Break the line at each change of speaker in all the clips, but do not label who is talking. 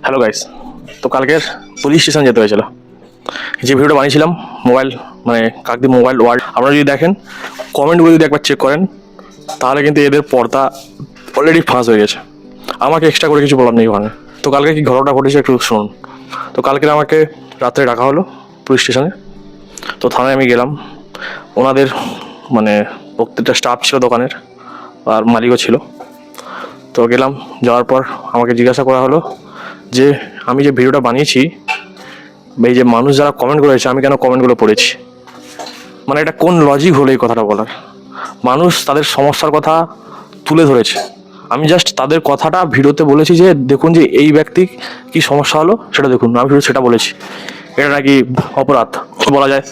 Hello guys. তো কালকের police station যেতে হয়েছিল। যে ভিডিওটা বানিয়েছিলাম মোবাইল মানে কাকদি মোবাইল ওয়ার্ল্ড, আপনারা যদি দেখেন কমেন্টগুলো যদি একবার চেক করেন তাহলে কিন্তু এদের পর্দা অলরেডি ফাঁস হয়ে গেছে। আমাকে এক্সট্রা করে কিছু বলার নেই ওখানে। তো কালকে কি ঘটনাটা ঘটেছে একটু শুনুন। তো কালকে আমাকে রাত্রে ডাকা হলো পুলিশ স্টেশনে। তো থানায় আমি গেলাম। ওনাদের মানে প্রত্যেকটা স্টাফ ছিল দোকানের, আর মালিকও ছিল। তো গেলাম, যাওয়ার পর আমাকে জিজ্ঞাসা করা হলো যে আমি যে ভিডিওটা বানিয়েছি, এই যে মানুষ যারা কমেন্ট করেছে আমি কেন কমেন্টগুলো পড়েছি। মানে এটা কোন লজিক হলো এই কথাটা বলার। মানুষ তাদের সমস্যার কথা তুলে ধরেছে, আমি জাস্ট তাদের কথাটা ভিডিওতে বলেছি যে দেখুন যে এই ব্যক্তি কি সমস্যা হলো সেটা দেখুন, আমি ভিডিও সেটা বলেছি। এটা নাকি অপরাধ বলা যায়,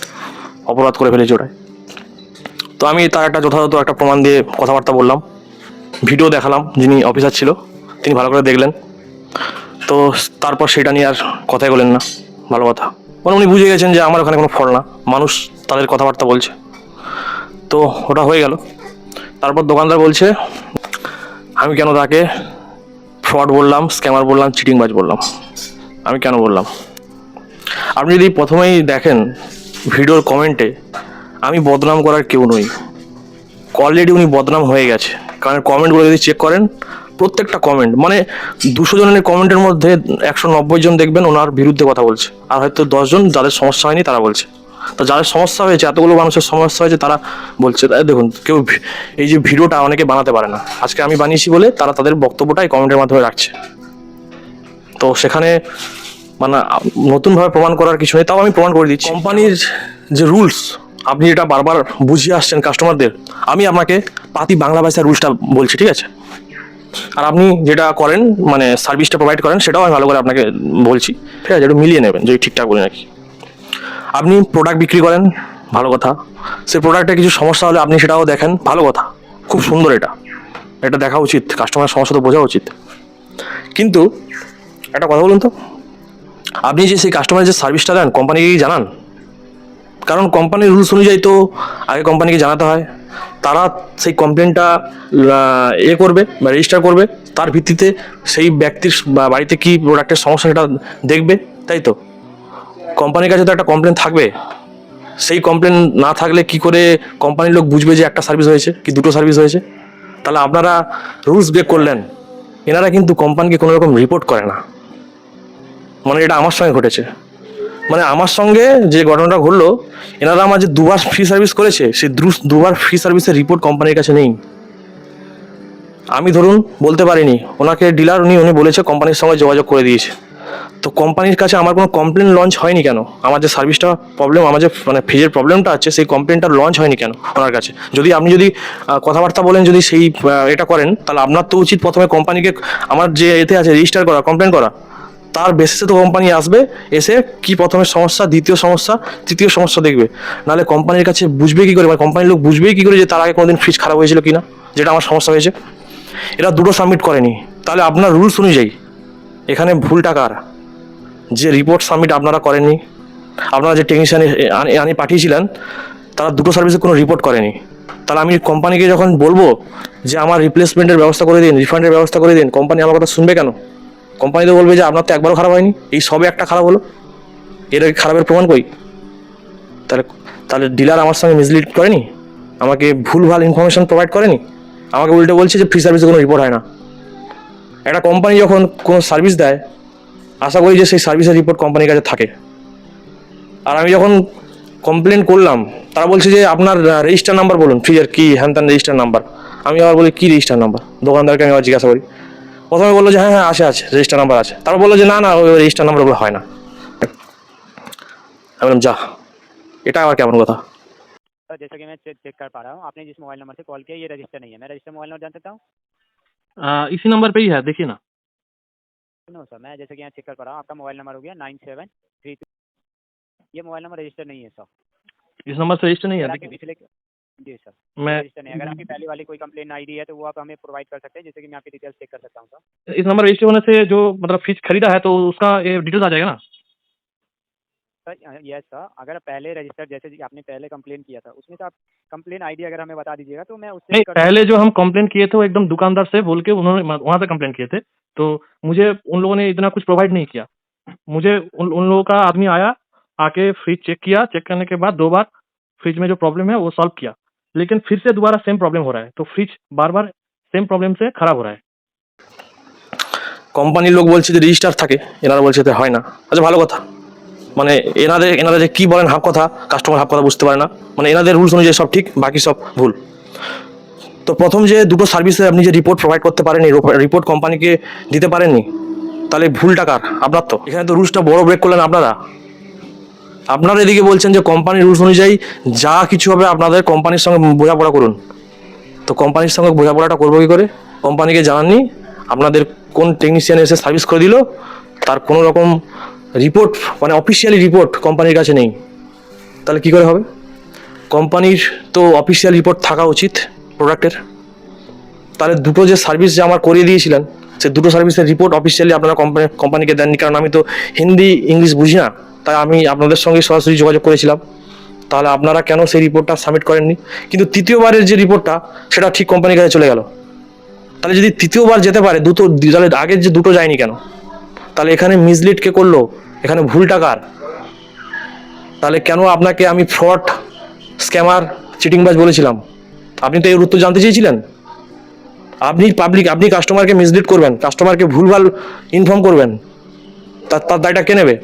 অপরাধ করে ফেলেছি ওটাই। তো আমি তার একটা যথাযথ একটা প্রমাণ দিয়ে কথাবার্তা বললাম, ভিডিও দেখালাম, যিনি অফিসার ছিল তিনি ভালো করে দেখলেন। তো তারপর সেটা নিয়ে আর কথাই বলেন না। ভালো কথা, মানে উনি বুঝে গেছেন যে আমার ওখানে কোনো ফল না, মানুষ তাদের কথাবার্তা বলছে। তো ওটা হয়ে গেল। তারপর দোকানদার বলছে আমি কেন তাকে ফ্রড বললাম, স্ক্যামার বললাম, চিটিংবাজ বললাম। আমি কেন বললাম, আপনি যদি প্রথমেই দেখেন ভিডিওর কমেন্টে, আমি বদনাম করার কেউ নই। অলরেডি উনি বদনাম হয়ে গেছে, কারণ কমেন্টগুলো যদি চেক করেন প্রত্যেকটা কমেন্ট মানে 200 জনের কমেন্টের মধ্যে 190 জন দেখবেন ওনার বিরুদ্ধে কথা বলছে, আর হয়তো 10 জন যাদের সমস্যা হয়নি তারা বলছে। তো যাদের সমস্যা হয়েছে, এতগুলো মানুষের সমস্যা হয়েছে, তারা বলছে। তাই দেখুন, কেউ এই যে ভিডিওটা অনেকে বানাতে পারে না, আজকে আমি বানিয়েছি বলে তারা তাদের বক্তব্যটাই কমেন্টের মাধ্যমে রাখছে। তো সেখানে মানে নতুনভাবে প্রমাণ করার কিছু নেই, তাও আমি প্রমাণ করে দিচ্ছি। কোম্পানির যে রুলস, আপনি এটা বারবার বুঝিয়ে আসছেন কাস্টমারদের, আমি আপনাকে পাতি বাংলা ভাষার রুলসটা বলছি, ঠিক আছে? আর আপনি যেটা করেন মানে সার্ভিসটা প্রোভাইড করেন সেটাও আমি ভালো করে আপনাকে বলছি, ঠিক আছে? একটু মিলিয়ে নেবেন যদি ঠিকঠাক বলি নাকি। আপনি প্রোডাক্ট বিক্রি করেন, ভালো কথা। সেই প্রোডাক্টে কিছু সমস্যা হলে আপনি সেটাও দেখেন, ভালো কথা, খুব সুন্দর। এটা এটা দেখা উচিত, কাস্টমারের সমস্যা তো বোঝা উচিত। কিন্তু একটা কথা বলুন তো, আপনি যে সেই কাস্টমারের যে সার্ভিসটা দেন কোম্পানিকে কি জানান? কারণ কোম্পানির রুলস অনুযায়ী তো আগে কোম্পানিকে জানাতে হয়, তারা সেই কমপ্লেনটা করবে বা রেজিস্টার করবে, তার ভিত্তিতে সেই ব্যক্তির বা বাড়িতে কি প্রোডাক্টের সমস্যা সেটা দেখবে, তাই তো? কোম্পানির কাছে তো একটা কমপ্লেন থাকবে। সেই কমপ্লেন না থাকলে কি করে কোম্পানির লোক বুঝবে যে একটা সার্ভিস হয়েছে কি দুটো সার্ভিস হয়েছে? তাহলে আপনারা রুলস ব্রেক করলেন। এনারা কিন্তু কোম্পানিকে কোনো রকম রিপোর্ট করে না। মানে এটা আমার সঙ্গে ঘটেছে, মানে আমার সঙ্গে যে ঘটনাটা ঘটলো, এনারা আমার যে দুবার ফ্রি সার্ভিস করেছে সেই দুবার ফ্রি সার্ভিসের রিপোর্ট কোম্পানির কাছে নেই। আমি ধরুন বলতে পারিনি, ওনাকে ডিলার উনি বলেছে কোম্পানির সঙ্গে যোগাযোগ করে দিয়েছে। তো কোম্পানির কাছে আমার কোনো কমপ্লেন লঞ্চ হয়নি কেন? আমার যে সার্ভিসটা প্রবলেম, আমার যে মানে ফ্রিজের প্রবলেমটা আছে সেই কমপ্লেনটা লঞ্চ হয়নি কেন ওনার কাছে? যদি আপনি যদি কথাবার্তা বলেন, যদি সেই এটা করেন, তাহলে আপনার তো উচিত প্রথমে কোম্পানিকে আমার যে এতে আছে রেজিস্টার করা, কমপ্লেন করা। তার বেসিসে তো কোম্পানি আসবে, এসে কি প্রথমে সমস্যা, দ্বিতীয় সমস্যা, তৃতীয় সমস্যা দেখবে। নাহলে কোম্পানির কাছে বুঝবে কী করে, মানে কোম্পানির লোক বুঝবেই কী করে যে তার আগে কোনোদিন ফ্রিজ খারাপ হয়েছিল কিনা, যেটা আমার সমস্যা হয়েছে? এরা দুটো সাবমিট করেনি, তাহলে আপনার রুলস অনুযায়ী এখানে ভুলটা কার? যে রিপোর্ট সাবমিট আপনারা করেননি, আপনারা যে টেকনিশিয়ান আনি পাঠিয়েছিলেন তারা দুটো সার্ভিসে কোনো রিপোর্ট করেনি। তাহলে আমি কোম্পানিকে যখন বলবো যে আমার রিপ্লেসমেন্টের ব্যবস্থা করে দিন, রিফান্ডের ব্যবস্থা করে দিন, কোম্পানি আমার কথা শুনবে কেন? কোম্পানি তো বলবে যে আপনার তো একবারও খারাপ হয়নি, এই সবে একটা খারাপ হলো, এর খারাপের প্রমাণ কই? তাহলে তাহলে ডিলার আমার সঙ্গে মিসলিড করেনি, আমাকে ভুলভাল ইনফরমেশন প্রোভাইড করেনি, আমাকে উল্টে বলছে যে ফ্রি সার্ভিসে কোনো রিপোর্ট হয় না। একটা কোম্পানি যখন কোনো সার্ভিস দেয় আশা করি যে সেই সার্ভিসের রিপোর্ট কোম্পানির কাছে থাকে। আর আমি যখন কমপ্লেন করলাম তারা বলছে যে আপনার রেজিস্টার নাম্বার বলুন, ফ্রিজের কি হ্যান ত্যান রেজিস্টার নাম্বার। আমি আবার বলি কী রেজিস্টার নাম্বার? দোকানদারকে আমি আবার জিজ্ঞাসা করি। প্রথমে বললো যে হ্যাঁ হ্যাঁ আছে রেজিস্টার নাম্বার আছে, তারপর বললো যে না না ওই রেজিস্টার নাম্বার ওগুলো হয় না। আমি বললাম যা, এটা আবার কেমন কথা?
सर जैसा कि मैं चेक कर पा रहा हूँ, आपने जिस मोबाइल नंबर से कॉल किया ये रजिस्टर नहीं है। मैं रजिस्टर मोबाइल नंबर जान सकता हूँ?
इसी नंबर पे ही है, देखिए ना।
नो सर, मैं जैसे कि यहाँ चेक कर पा रहा हूँ, आपका मोबाइल नंबर हो गया 9732। ये मोबाइल नंबर रजिस्टर नहीं है सर।
इस नंबर से रजिस्टर नहीं है,
अगर आपके
देखिए।
पिछले जी सर,
मैं
रजिस्टर नहीं है। अगर आपकी पहले वाली कोई कंप्लेन आईडी है तो वो आप हमें प्रोवाइड कर सकते हैं, जैसे कि मैं आपकी डिटेल्स चेक कर सकता हूँ सर।
इस नंबर रजिस्टर होने से जो मतलब फ्रिज खरीदा है तो उसका ये डिटेल्स आ जाएगा ना?
सर यस सर, अगर पहले रजिस्टर जैसे कि आपने पहले कंप्लेन किया था उसमें से आप कंप्लेन आईडी अगर हमें बता दीजिएगा तो मैं उससे
नहीं,
कर
पहले
दूंगा।
जो हम कंप्लेन किए थे वो एकदम दुकानदार से बोल के उन्होंने वहां से कंप्लेन किए थे। तो मुझे उन लोगों ने इतना कुछ प्रोवाइड नहीं किया। मुझे उन लोगों का आदमी आया, आके फ्रिज चेक किया, चेक करने के बाद 2 बार फ्रिज में जो प्रॉब्लम है वो सॉल्व किया। लेकिन फिर से दोबारा सेम प्रॉब्लम हो रहा है, तो फ्रिज बार-बार सेम प्रॉब्लम से खराब हो रहा है। কোম্পানির লোক বলছে যে রেজিস্টার থাকে, এনারা বলছে যে হয় না। আচ্ছা ভালো কথা, মানে এনারা যে কি বলেন হাফ কথা, কাস্টমার হাফ কথা বুঝতে পারে না। মানে এনাদের রুলস অনুযায়ী সব ঠিক, বাকি সব ভুল। তো প্রথম যে দুটো সার্ভিসে আপনি যে রিপোর্ট প্রোভাইড করতে পারেননি, রিপোর্ট কোম্পানিকে দিতে পারেননি, তাহলে ভুলটা কার? আপনার তো। এখানে তো রুলসটা বড় ব্রেক করলেন আপনারা। আপনারা এদিকে বলছেন যে কোম্পানির রুলস অনুযায়ী যা কিছু হবে আপনাদের কোম্পানির সঙ্গে বোঝাপড়া করুন। তো কোম্পানির সঙ্গে বোঝাপড়াটা করবো কী করে? কোম্পানিকে জানাননি, আপনাদের কোন টেকনিশিয়ান এসে সার্ভিস করে দিল, তার কোনো রকম রিপোর্ট, মানে অফিসিয়ালি রিপোর্ট কোম্পানির কাছে নেই, তাহলে কী করে হবে? কোম্পানির তো অফিসিয়াল রিপোর্ট থাকা উচিত প্রোডাক্টের। তাহলে দুটো যে সার্ভিস যে আমার করিয়ে দিয়েছিলেন, সে দুটো সার্ভিসের রিপোর্ট অফিসিয়ালি আপনারা কোম্পানিকে দেননি, কারণ আমি তো হিন্দি ইংলিশ বুঝি না, তাই আমি আপনাদের সঙ্গে সরাসরি যোগাযোগ করেছিলাম। তাহলে আপনারা কেন সেই রিপোর্টটা সাবমিট করেননি? কিন্তু তৃতীয়বারের যে রিপোর্টটা সেটা ঠিক কোম্পানির কাছে চলে গেল। তাহলে যদি তৃতীয়বার যেতে পারে দুটো, তাহলে আগের যে দুটো যায়নি কেন? তাহলে এখানে মিসলিড কে করলো? এখানে ভুলটা কার? তাহলে কেন আপনাকে আমি ফ্রড, স্ক্যামার, চিটিংবাজ বলেছিলাম? আপনি তো এর উত্তর জানতে চেয়েছিলেন। আপনি কাস্টমারকে মিসলিড করবেন, কাস্টমারকে ভুলভাল ইনফর্ম করবেন, তার দায়টা কে নেবে?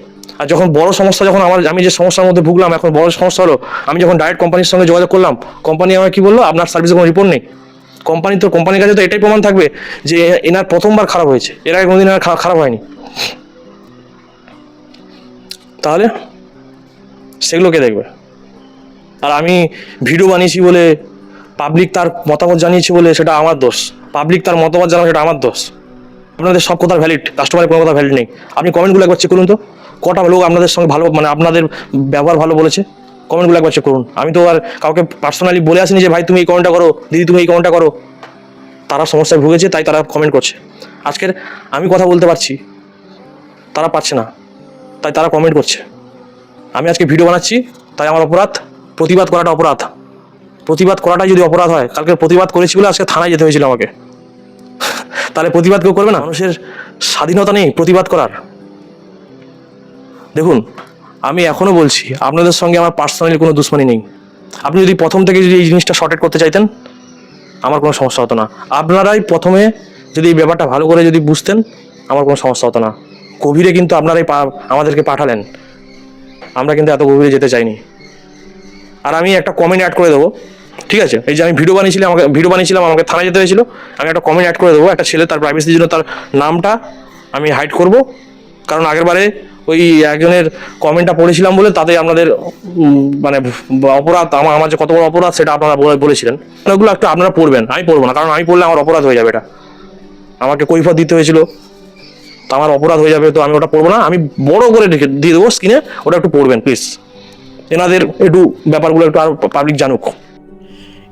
আর যখন বড় সমস্যা, যখন আমি যে সমস্যার মধ্যে ভুগলাম, এখন বড় সমস্যা হলো, আমি যখন ডাইরেক্ট কোম্পানির সঙ্গে যোগাযোগ করলাম, কোম্পানি আমাকে কি বললো? আপনার সার্ভিসে কোনো রিপোর্ট নেই। কোম্পানির কাছে তো এটাই প্রমাণ থাকবে যে এনার প্রথমবার খারাপ হয়েছে, এর আগে কোনোদিন এনার খারাপ হয়নি। তাহলে সেগুলো কে দেখবে? আর আমি ভিডিও বানিয়েছি বলে, পাবলিক তার মতামত জানিয়েছি বলে সেটা আমার দোষ। পাবলিক তার মতামত জানানো সেটা আমার দোষ। আপনাদের সব কথা ভ্যালিড, কাস্টমারের কোনো কথা ভ্যালিড নেই। আপনি কমেন্টগুলো একবার চেক করুন তো, কটা লোক আপনাদের সঙ্গে ভালো, মানে আপনাদের ব্যবহার ভালো বলেছে, কমেন্টগুলো একবার চেক করুন। আমি তো আর কাউকে পার্সোনালি বলে আসিনি যে ভাই তুমি এই কমেন্টটা করো, দিদি তুমি এই কমেন্টটা করো। তারা সমস্যায় ভুগেছে তাই তারা কমেন্ট করছে। আজকের আমি কথা বলতে পারছি, তারা পারছে না, তাই তারা কমেন্ট করছে। আমি আজকে ভিডিও বানাচ্ছি, তাই আমার অপরাধ। প্রতিবাদ করাটা অপরাধ। প্রতিবাদ করাটাই যদি অপরাধ হয়, কালকে প্রতিবাদ করেছি বলে আজকে থানায় যেতে হয়েছিল আমাকে, তাহলে প্রতিবাদ কেউ করবে না? মানুষের স্বাধীনতা নেই প্রতিবাদ করার? দেখুন, আমি এখনও বলছি, আপনাদের সঙ্গে আমার পার্সোনালি কোনো দুশ্মনী নেই। আপনি যদি প্রথম থেকে যদি এই জিনিসটা শর্টেড করতে চাইতেন, আমার কোনো সমস্যা হতো না। আপনারাই প্রথমে যদি এই ব্যাপারটা ভালো করে যদি বুঝতেন, আমার কোনো সমস্যা হতো না। গভীরে কিন্তু আপনারাই আমাদেরকে পাঠালেন, আমরা কিন্তু এত গভীরে যেতে চাইনি। আর আমি একটা কমেন্ট অ্যাড করে দেবো, ঠিক আছে? এই যে আমি ভিডিও বানিয়েছিলাম, আমাকে থানায় যেতে হয়েছিল, আমি একটা কমেন্ট অ্যাড করে দেবো। একটা ছেলে, তার প্রাইভেসির জন্য তার নামটা আমি হাইড করব, কারণ আগেরবারে ওই একজনের কমেন্টটা পড়েছিলাম বলে তাতে আপনাদের মানে অপরাধ, আমার যে কত বড় অপরাধ সেটা আপনারা বলেছিলেন। ওগুলো একটু আপনারা পড়বেন, আমি পড়বো না, কারণ আমি পড়লে আমার অপরাধ হয়ে যাবে। এটা আমাকে কৈফিয়ত দিতে হয়েছিল, তো আমার অপরাধ হয়ে যাবে, তো আমি ওটা পড়বো না। আমি বড় করে দিয়ে দেবো স্ক্রিনে, ওটা একটু পড়বেন প্লিজ। এনাদের একটু ব্যাপারগুলো একটু আরো পাবলিক জানুক।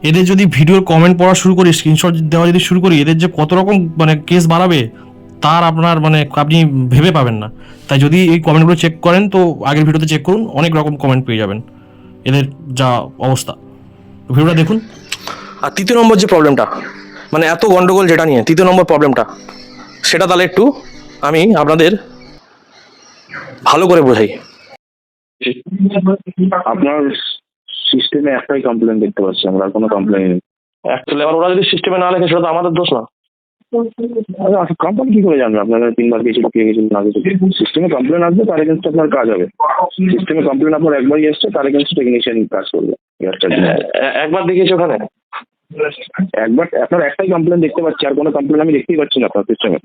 এদের যদি ভিডিওর কমেন্ট পড়া শুরু করি, স্ক্রিনশট দেওয়া যদি শুরু করি, এদের যে কত রকম মানে কেস বাড়াবে তার আপনার মানে আপনি ভেবে পাবেন না। তাই যদি এই কমেন্টগুলো চেক করেন, তো আগের ভিডিওতে চেক করুন, অনেক রকম কমেন্ট পেয়ে যাবেন এদের যা অবস্থা। ভিডিওটা দেখুন। আর তৃতীয় নম্বর যে প্রবলেমটা, মানে এত গন্ডগোল যেটা নিয়ে তৃতীয় নম্বর প্রবলেমটা, সেটা তাহলে একটু আমি আপনাদের ভালো করে বোঝাই।
আপনার সিস্টেমে একটাই কমপ্লেন দেখতে পাচ্ছি আমরা, আর কোনো কমপ্লেন নেই।
অ্যাকচুয়ালি এবার ওরা যদি সিস্টেমে না লেখে সেটা তো আমাদের দোষ না।
কোম্পানি কি করে জানবে আপনারা 3 বার গেছিল, কে গেছিল না গেছিল? সিস্টেমে কমপ্লেন আসবে, তার এগেনস্টে আপনার কাজ হবে। সিস্টেমে কমপ্লেন আপনার একবারই এসছে, তার এগেনস্টে টেকনিশিয়ান কাজ করবে।
একবার দেখিয়েছি ওখানে,
একবার আপনার একটাই কমপ্লেন দেখতে পাচ্ছি, আর কোনো কমপ্লেন আমি দেখতেই পাচ্ছি না আপনার সিস্টেমে।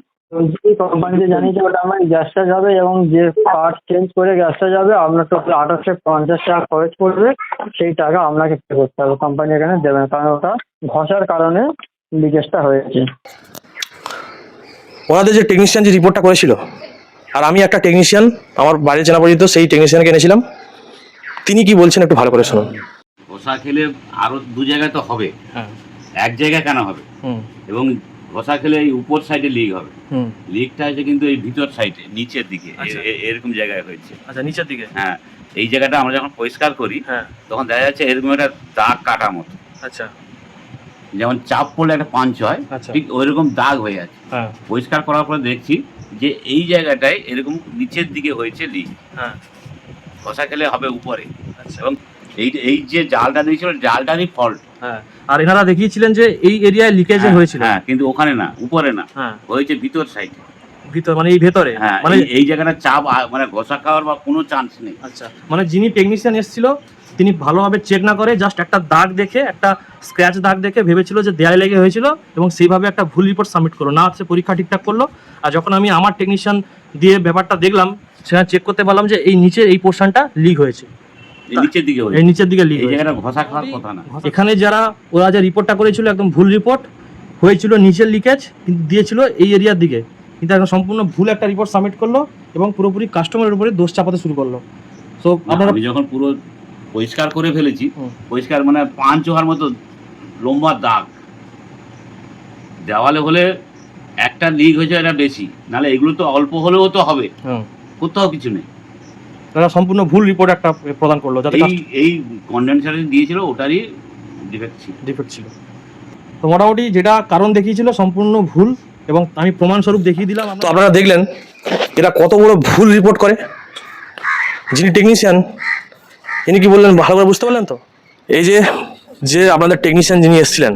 কোম্পানিতে জানিয়ে যে ওটা আমার গ্যাসটা যাবে, এবং যে পার্ট চেঞ্জ করে গ্যাসটা যাবে আপনার তো 2850 টাকা খরচ পড়বে, সেই টাকা আপনাকে পে করতে হবে, কোম্পানি এখানে দেবে না, কারণ ওটা ঘষার কারণে লিকেজটা হয়েছে।
ওনাদের যে টেকনিশিয়ান যে রিপোর্টটা করেছিল, আর আমি একটা টেকনিশিয়ান আমার বাড়ির চেনা পরিচিত, সেই টেকনিশিয়ানকে এনেছিলাম। তিনি কি বলছেন একটু ভালো করে শুনুন।
ঘষা খেলে আরো 2 জায়গায় তো হবে,
হ্যাঁ,
এক জায়গায় কেন হবে? এবং ঘষা খেলে এই উপর সাইডে লিক হবে। লিকটা হচ্ছে কিন্তু এই ভিতর সাইডে নিচের দিকে, এরকম জায়গায় হয়েছে।
আচ্ছা, নিচের দিকে।
হ্যাঁ, এই জায়গাটা আমরা যখন পরিষ্কার করি,
হ্যাঁ,
তখন দেখা যাচ্ছে এরকম একটা দাগ কাটা মতো।
আচ্ছা,
যেমন চাপ পড়লে একটা পাঞ্চ হয়,
আচ্ছা।
ঠিক ওইরকম দাগ হয়ে আছে।
হ্যাঁ
পরিষ্কার করার পরে দেখছি যে এই জায়গাটায় এরকম নিচের দিকে হয়েছে লিক,
হ্যাঁ
ঘষা খেলে হবে উপরে।
আচ্ছা
এবং এই যে জালটা দিয়েছিল জালটারই ফল্ট।
হ্যাঁ। আর এনারা দেখিয়েছিলেন যে এই এরিয়ায় লিকেজে হয়েছিল।
হ্যাঁ, কিন্তু ওখানে না, উপরে না,
হ্যাঁ
হয়েছে ভিতর সাইডে।
ভিতর মানে এই ভেতরে,
হ্যাঁ,
মানে
এই জায়গাটা চাপ মানে ঘষা খাওয়ার বা কোনো চান্স নেই।
আচ্ছা, মানে যিনি টেকনিশিয়ান এসেছিল তিনি ভালোভাবে চেক না করে জাস্ট একটা দাগ দেখে, একটা স্ক্র্যাচ দাগ দেখে ভেবেছিল যে দেয়ালে লেগে হয়েছিল এবং সেইভাবে একটা ভুল রিপোর্ট সাবমিট করলো, না হচ্ছে পরীক্ষা ঠিকঠাক করলো। আর যখন আমি আমার টেকনিশিয়ান দিয়ে ব্যাপারটা দেখলাম, সেখানে চেক করতে পারলাম যে এই নিচের এই পোর্শনটা লিক হয়েছে,
এই নিচের দিকে হয়েছে,
এই নিচের দিকে লিক
এই
হয়েছে।
জায়গাটা ঘষা খাওয়ার কথা না।
এখানে যারা ওরা যে রিপোর্টটা করেছিল একদম ভুল রিপোর্ট হয়েছিল, নিচের লিকেজ কিন্তু দিয়েছিল এই এরিয়ার দিকে, কিন্তু একদম সম্পূর্ণ ভুল একটা রিপোর্ট সাবমিট করলো এবং পুরোপুরি কাস্টমারের উপরে দোষ চাপাতে শুরু করলো। তো আপনারা
আমি যখন পুরো পরিষ্কার করে ফেলেছি,
হুম।
পরিষ্কার মানে পাঁচ হওয়ার মতো লম্বা দাগ দেওয়ালে হলে একটা লিক হয়েছে, এটা বেশি, নাহলে এগুলো তো অল্প হলেও তো হবে, কোথাও কিছু নেই।
তারা সম্পূর্ণ ভুল রিপোর্ট একটা প্রদান করলো, যাতে
এই কন্ডেন্সারে দিয়েছিল ওটারই
ডিফেক্ট ছিল। তো মোটামুটি যেটা কারণ দেখিয়েছিল সম্পূর্ণ ভুল এবং আমি প্রমাণস্বরূপ দেখিয়ে দিলাম। তো আপনারা দেখলেন এরা কত বড় ভুল রিপোর্ট করে। যিনি টেকনিশিয়ান ইনি কি বললেন ভালো করে বুঝতে পারলেন তো? এই যে আপনাদের টেকনিশিয়ান যিনি এসেছিলেন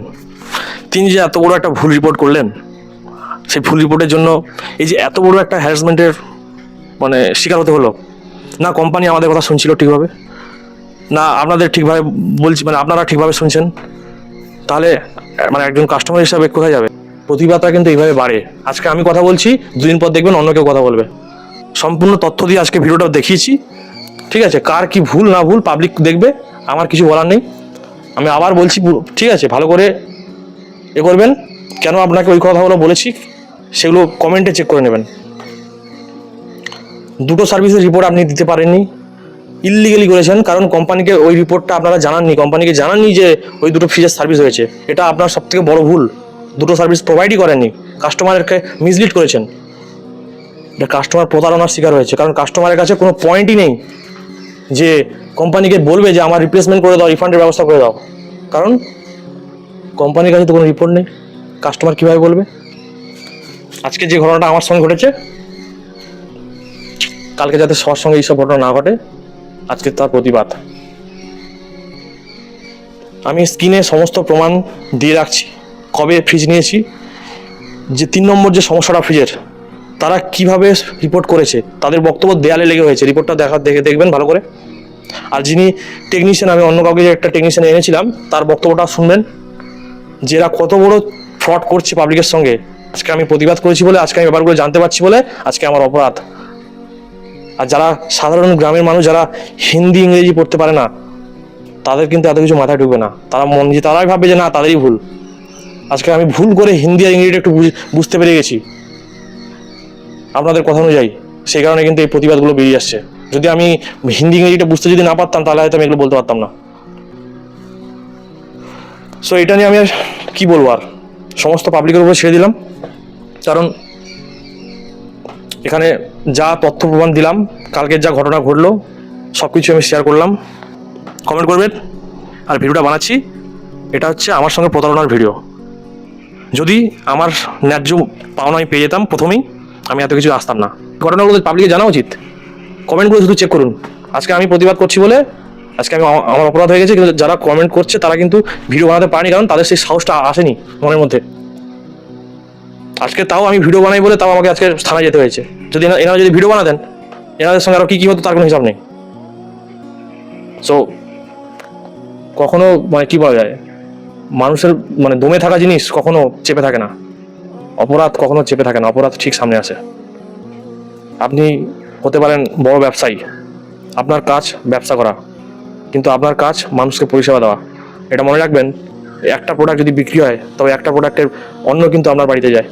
তিনি যে এত বড় একটা ভুল রিপোর্ট করলেন, সেই ভুল রিপোর্টের জন্য এই যে এত বড় একটা হ্যারাসমেন্টের মানে শিকার হতে হলো। না কোম্পানি আমাদের কথা শুনছিল ঠিকভাবে, না আপনাদের ঠিকভাবে বলছি, মানে আপনারা ঠিকভাবে শুনছেন, তাহলে মানে একজন কাস্টমার হিসাবে কোথায় যাবে? প্রতিবাদটা কিন্তু এইভাবে বাড়ে। আজকে আমি কথা বলছি, দুদিন পর দেখবেন অন্য কেউ কথা বলবে। সম্পূর্ণ তথ্য দিয়ে আজকে ভিডিওটা দেখিয়েছি, ঠিক আছে? কার কি ভুল না ভুল পাবলিক দেখবে, আমার কিছু বলার নেই। আমি আবার বলছি, ঠিক আছে, ভালো করে এ করবেন। কেন আপনাকে ওই কথাগুলো বলেছি সেগুলো কমেন্টে চেক করে নেবেন। দুটো সার্ভিসের রিপোর্ট আপনি দিতে পারেননি, ইললিগালি করেছেন, কারণ কোম্পানিকে ওই রিপোর্টটা আপনারা জানাননি, কোম্পানিকে জানাননি যে ওই দুটো ফ্রিজের সার্ভিস হয়েছে। এটা আপনার সবথেকে বড় ভুল। দুটো সার্ভিস প্রোভাইডই করেননি, কাস্টমারকে মিসলিড করেছেন। এটা কাস্টমার প্রতারণার শিকার হয়েছে, কারণ কাস্টমারের কাছে কোনো পয়েন্টই নেই যে কোম্পানিকে বলবে যে আমার রিপ্লেসমেন্ট করে দাও, রিফান্ডের ব্যবস্থা করে দাও, কারণ কোম্পানির কাছে তো কোনো রিপোর্ট নেই। কাস্টমার কীভাবে বলবে? আজকে যে ঘটনাটা আমার সঙ্গে ঘটেছে, কালকে যাতে সবার সঙ্গে এইসব ঘটনা না ঘটে, আজকে তার প্রতিবাদ। আমি স্ক্রিনে সমস্ত প্রমাণ দিয়ে রাখছি, কবে ফ্রিজ নিয়েছি, যে 3 নম্বর যে সমস্যাটা ফ্রিজের, তারা কিভাবে রিপোর্ট করেছে, তাদের বক্তব্য দেয়ালে লেগে হয়েছে। রিপোর্টটা দেখবেন ভালো করে। আর যিনি টেকনিশিয়ান, আমি অন্য কাউকে যে একটা টেকনিশিয়ান এনেছিলাম, তার বক্তব্যটা শুনবেন যে এরা কত বড় ফ্রড করছে পাবলিকের সঙ্গে। আজকে আমি প্রতিবাদ করেছি বলে, আজকে আমি ব্যাপারগুলো জানতে পারছি বলে আজকে আমার অপরাধ। আর যারা সাধারণ গ্রামের মানুষ, যারা হিন্দি ইংরেজি পড়তে পারে না, তাদের কিন্তু এত কিছু মাথায় ঢুকবে না। তারা তারাই ভাববে যে না তাদেরই ভুল। আজকে আমি ভুল করে হিন্দি আর ইংরেজিটা একটু বুঝতে পেরে গেছি আপনাদের কথা অনুযায়ী, সেই কারণে কিন্তু এই প্রতিবাদগুলো বেরিয়ে আসছে। যদি আমি হিন্দি ইংরেজিটা বুঝতে যদি না পারতাম, তাহলে হয়তো আমি এগুলো বলতে পারতাম না। সো এটা নিয়ে আমি আর কী বলবো, আর সমস্ত পাবলিকের উপর ছেড়ে দিলাম। কারণ এখানে যা তথ্য প্রমাণ দিলাম, কালকের যা ঘটনা ঘটলো, সব কিছু আমি শেয়ার করলাম। কমেন্ট করবেন। আর ভিডিওটা বানাচ্ছি, এটা হচ্ছে আমার সঙ্গে প্রতারণার ভিডিও। যদি আমার ন্যায্য পাওনা আমি পেয়ে যেতাম প্রথমেই, আমি এত কিছু আসতাম না। ঘটনাগুলো পাবলিকে জানা উচিত। কমেন্টগুলো শুধু চেক করুন। আজকে আমি প্রতিবাদ করছি বলে আজকে আমার অপরাধ হয়ে গেছে, কিন্তু যারা কমেন্ট করছে তারা কিন্তু ভিডিও বানাতে পারেনি, কারণ তাদের সেই সাহসটা আসেনি মনের মধ্যে। আজকে তাও আমি ভিডিও বানাই বলে তাও আমাকে আজকে থানায় যেতে হয়েছে। যদি এনারা যদি ভিডিও বানাতেন, এনাদের সঙ্গে আরও কী হতো তার কোনো হিসাব নেই। সো কখনো মানে কী বলা যায়, মানুষের মানে দমে থাকা জিনিস কখনো চেপে থাকে না, অপরাধ কখনো চেপে থাকে না, অপরাধ ঠিক সামনে আসে। আপনি হতে পারেন বড় ব্যবসায়ী, আপনার কাজ ব্যবসা করা, কিন্তু আপনার কাজ মানুষকে পরিষেবা দেওয়া। এটা মনে রাখবেন, একটা প্রোডাক্ট যদি বিক্রি হয়, তবে একটা প্রোডাক্টের অন্য কিন্তু আপনার বাড়িতে যায়।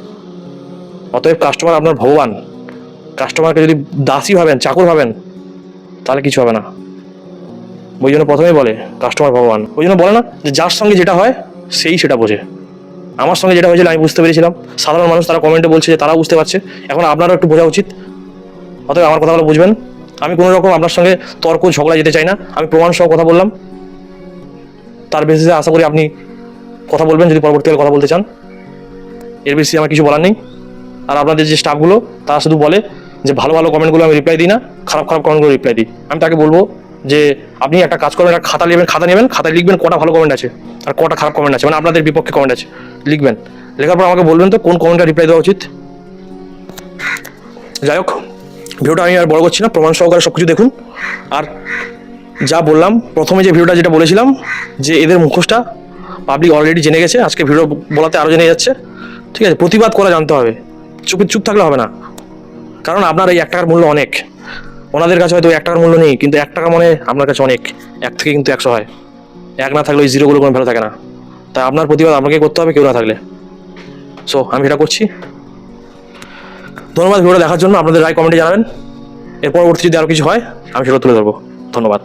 অতএব কাস্টমার আপনার ভগবান। কাস্টমারকে যদি দাসী ভাবেন, চাকর ভাবেন, তাহলে কিছু হবে না। ওই জন্য প্রথমেই বলে কাস্টমার ভগবান। ওই জন্য বলে না যে যার সঙ্গে যেটা হয় সেই সেটা বোঝে। আমার সঙ্গে যেটা হয়েছিল আমি বুঝতে পেরেছিলাম, সাধারণ মানুষ তারা কমেন্টে বলছে যে তারাও বুঝতে পারছে। এখন আপনারাও একটু বোঝা উচিত। অতএব আমার কথাগুলো বুঝবেন। আমি কোনো রকম আপনার সঙ্গে তর্ক ঝগড়া যেতে চাই না। আমি প্রমাণ সহ কথা বললাম, তার বেসিসে আশা করি আপনি কথা বলবেন যদি পরবর্তীকালে কথা বলতে চান। এর বেশি আমার কিছু বলার নেই। আর আপনাদের যে স্টাফগুলো তারা শুধু বলে যে ভালো ভালো কমেন্টগুলো আমি রিপ্লাই দিই না, খারাপ খারাপ কমেন্টগুলো রিপ্লাই দিই। আমি তাকে বলবো যে আপনি একটা কাজ করবেন, একটা খাতা নেবেন, খাতায় লিখবেন কটা ভালো কমেন্ট আছে আর কটা খারাপ কমেন্ট আছে, মানে আপনাদের বিপক্ষে কমেন্ট আছে লিখবেন। লেখার পর আমাকে বলবেন তো কোন কমেন্টটা রিপ্লাই দেওয়া উচিত। যাই হোক, ভিডিওটা আমি আর বড় করছি না, প্রমাণ সহকারে সব কিছু দেখুন। আর যা বললাম প্রথমে, যে ভিডিওটা যেটা বলেছিলাম যে এদের মুখোশটা পাবলিক অলরেডি জেনে গেছে, আজকে ভিডিও বলাতে আরও জেনে যাচ্ছে। ঠিক আছে, প্রতিবাদ করা জানতে হবে, চুপ থাকলে হবে না। কারণ আপনার এই 1 টাকার মূল্য অনেক, ওনাদের কাছে হয়তো 1 টাকার মূল্য নেই, কিন্তু 1 টাকা মানে আপনার কাছে অনেক। 1 থেকে কিন্তু 100 হয়, 1 না থাকলে ওই জিরোগুলো কোনো ভালো থাকে না। তাই আপনার প্রতিবাদ আপনাকে করতে হবে, কেউ না থাকলে। সো আমি এটা করছি। ধন্যবাদ ভিডিওটা দেখার জন্য। আপনাদের রায় কমেন্টে জানাবেন। এর পরবর্তী যদি আরও কিছু হয় আমি সেটা তুলে ধরবো। ধন্যবাদ।